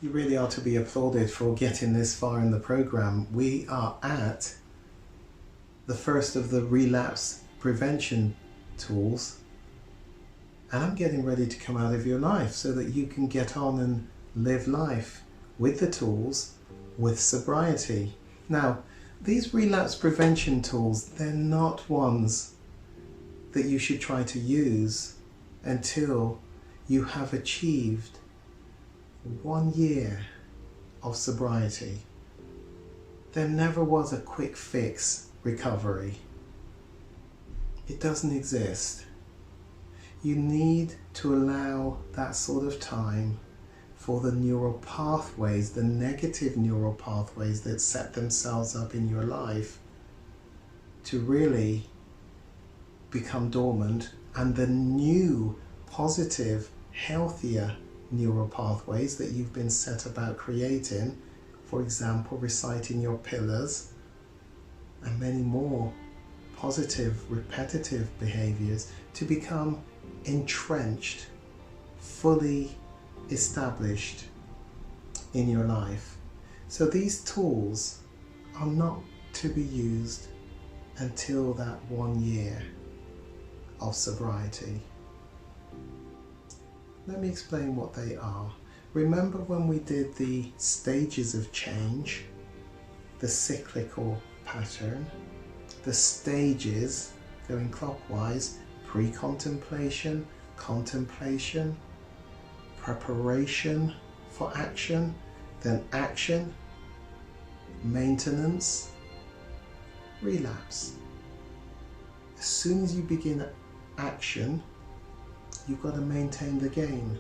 You really are to be applauded for getting this far in the program. We are at the first of the relapse prevention tools, and I'm getting ready to come out of your life so that you can get on and live life with the tools, with sobriety. Now, these relapse prevention tools, they're not ones that you should try to use until you have achieved 1 year of sobriety. There never was a quick fix recovery. It doesn't exist. You need to allow that sort of time for the neural pathways, the negative neural pathways that set themselves up in your life to really become dormant, and the new, positive, healthier neural pathways that you've been set about creating, for example, reciting your pillars and many more positive, repetitive behaviors, to become entrenched, fully established in your life. So these tools are not to be used until that 1 year of sobriety. Let me explain what they are. Remember when we did the stages of change, the cyclical pattern, the stages going clockwise: pre-contemplation, contemplation, preparation for action, then action, maintenance, relapse. As soon as you begin action, you've got to maintain the gain.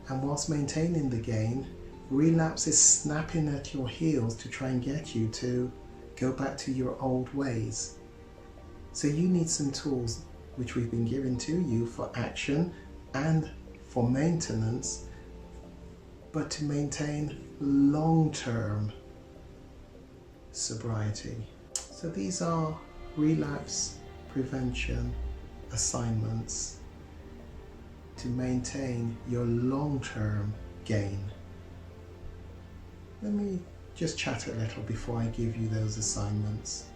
And whilst maintaining the gain, relapse is snapping at your heels to try and get you to go back to your old ways. So you need some tools which we've been given to you for action and for maintenance, but to maintain long-term sobriety. So these are relapse prevention assignments to maintain your long-term gain. Let me just chat a little before I give you those assignments.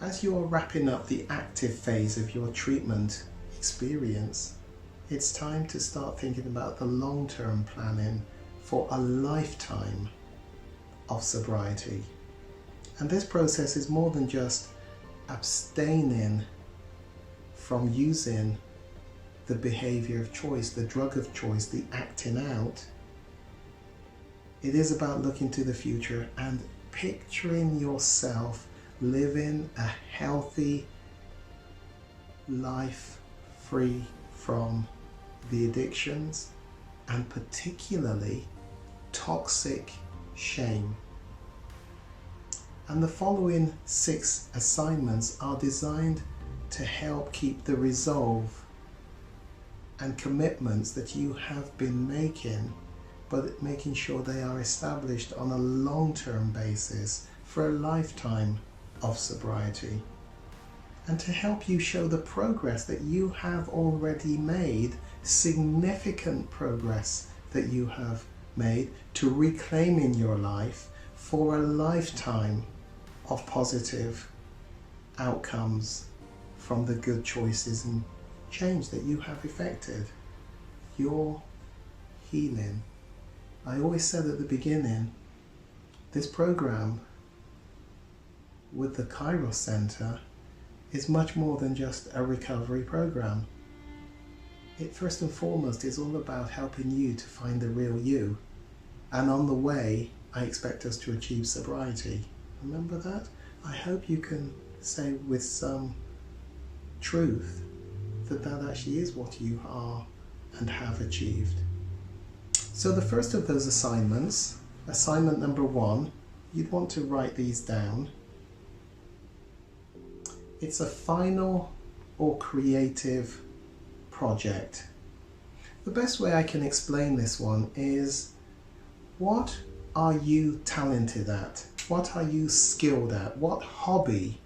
As you're wrapping up the active phase of your treatment experience, it's time to start thinking about the long-term planning for a lifetime of sobriety. And this process is more than just abstaining from using the behaviour of choice, the drug of choice, the acting out. It is about looking to the future and picturing yourself living a healthy life free from the addictions and particularly toxic shame. And the following 6 assignments are designed to help keep the resolve and commitments that you have been making, but making sure they are established on a long-term basis for a lifetime of sobriety, and to help you show the progress that you have already made, significant progress that you have made to reclaiming your life for a lifetime of positive outcomes from the good choices and change that you have effected. Your healing. I always said at the beginning, this program with the Kairos Center is much more than just a recovery program. It first and foremost is all about helping you to find the real you. And on the way, I expect us to achieve sobriety. Remember that? I hope you can say with some truth that that actually is what you are and have achieved. So the first of those assignments, assignment number 1, you'd want to write these down. It's a final or creative project. The best way I can explain this one is, what are you talented at? What are you skilled at? What hobby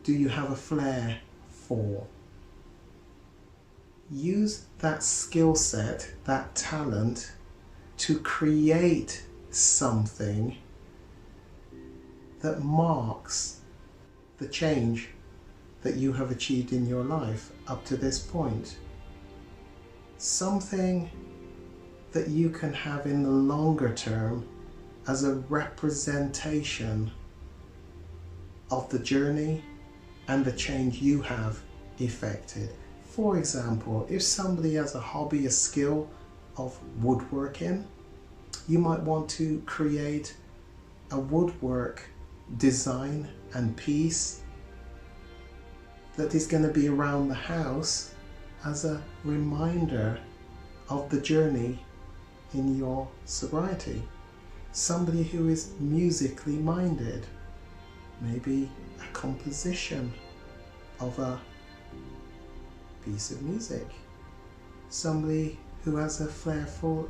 do you have a flair for? use that skill set, that talent, to create something that marks the change that you have achieved in your life up to this point. Something that you can have in the longer term as a representation of the journey and the change you have effected. For example, if somebody has a hobby, a skill of woodworking, you might want to create a woodwork design and piece that is going to be around the house as a reminder of the journey in your sobriety. Somebody who is musically minded, maybe a composition of a piece of music. Somebody who has a flair for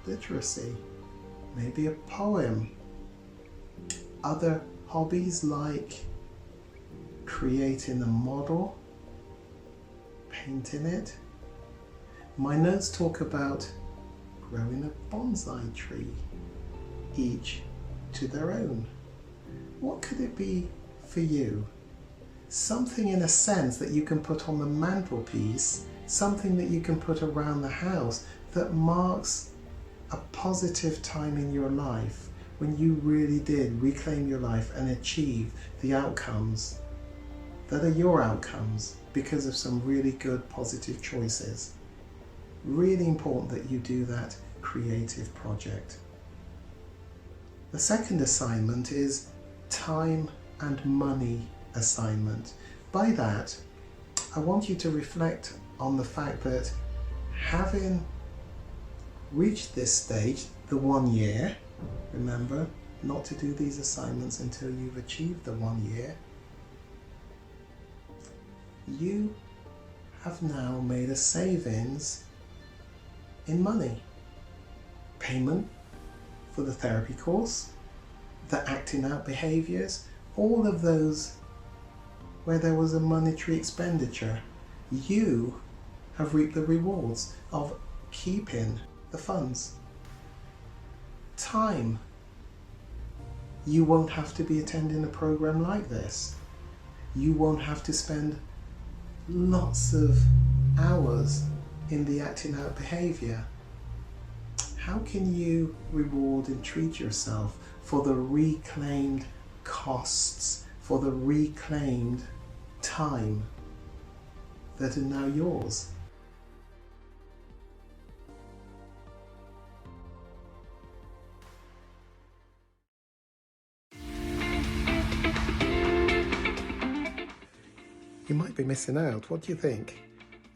literacy, maybe a poem. Other hobbies like creating a model, painting it. My notes talk about growing a bonsai tree, each to their own. What could it be for you? Something in a sense that you can put on the mantelpiece, something that you can put around the house that marks a positive time in your life when you really did reclaim your life and achieve the outcomes that are your outcomes because of some really good positive choices. Really important that you do that creative project. The second assignment is time and money assignment. By that, I want you to reflect on the fact that having reached this stage, the 1 year, remember not to do these assignments until you've achieved the 1 year, you have now made a savings in money. Payment for the therapy course, the acting out behaviours, all of those where there was a monetary expenditure. You have reaped the rewards of keeping the funds. Time. You won't have to be attending a program like this. You won't have to spend lots of hours in the acting out behaviour. How can you reward and treat yourself for the reclaimed costs, for the reclaimed time that are now yours? You might be missing out. What do you think?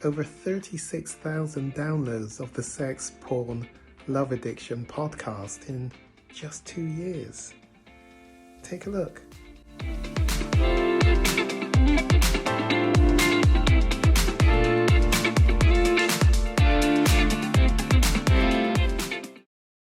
Over 36,000 downloads of the Sex, Porn, Love Addiction podcast in just 2 years. Take a look.